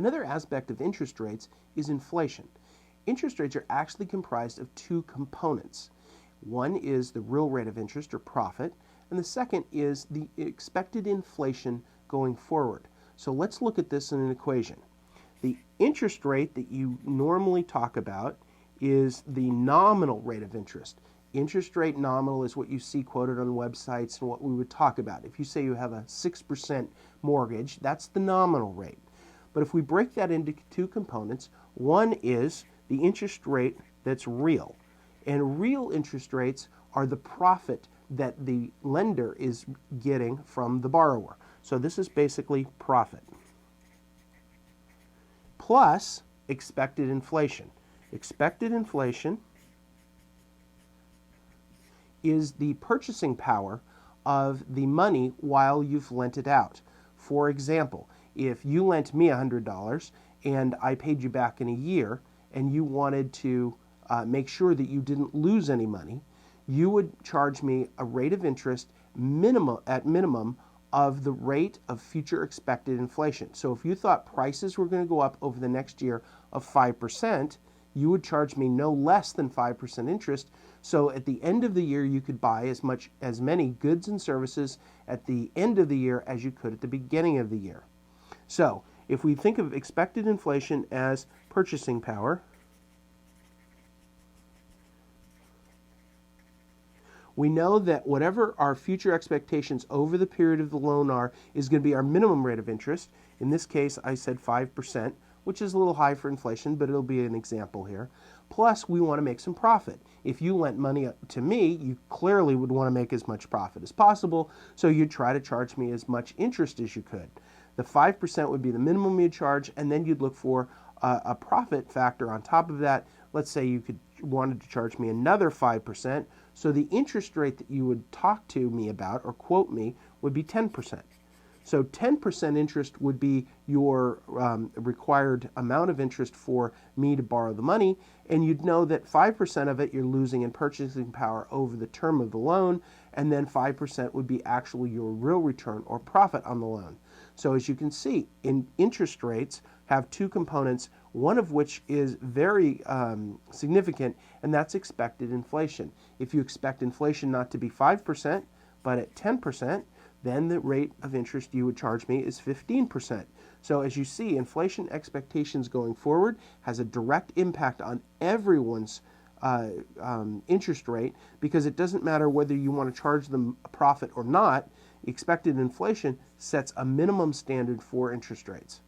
Another aspect of interest rates is inflation. Interest rates are actually comprised of two components. One is the real rate of interest or profit, and the second is the expected inflation going forward. So let's look at this in an equation. The interest rate that you normally talk about is the nominal rate of interest. Interest rate nominal is what you see quoted on websites and what we would talk about. If you say you have a 6% mortgage, that's the nominal rate. But if we break that into two components, one is the interest rate that's real. And real interest rates are the profit that the lender is getting from the borrower. So this is basically profit. Plus expected inflation. Expected inflation is the purchasing power of the money while you've lent it out. For example, if you lent me $100 and I paid you back in a year and you wanted to make sure that you didn't lose any money, you would charge me a rate of interest at minimum of the rate of future expected inflation. So if you thought prices were going to go up over the next year of 5%, you would charge me no less than 5% interest. So at the end of the year, you could buy as many goods and services at the end of the year as you could at the beginning of the year. So if we think of expected inflation as purchasing power, we know that whatever our future expectations over the period of the loan are is going to be our minimum rate of interest. In this case, I said 5%, which is a little high for inflation, but it'll be an example here. Plus, we want to make some profit. If you lent money to me, you clearly would want to make as much profit as possible, so you'd try to charge me as much interest as you could. The 5% would be the minimum you'd charge, and then you'd look for a profit factor on top of that. Let's say you wanted to charge me another 5%, so the interest rate that you would talk to me about or quote me would be 10%. So 10% interest would be your required amount of interest for me to borrow the money, and you'd know that 5% of it you're losing in purchasing power over the term of the loan, and then 5% would be actually your real return or profit on the loan. So as you can see, interest rates have two components, one of which is very significant, and that's expected inflation. If you expect inflation not to be 5%, but at 10%, then the rate of interest you would charge me is 15%. So as you see, inflation expectations going forward has a direct impact on everyone's interest rate, because it doesn't matter whether you want to charge them a profit or not. Expected inflation sets a minimum standard for interest rates.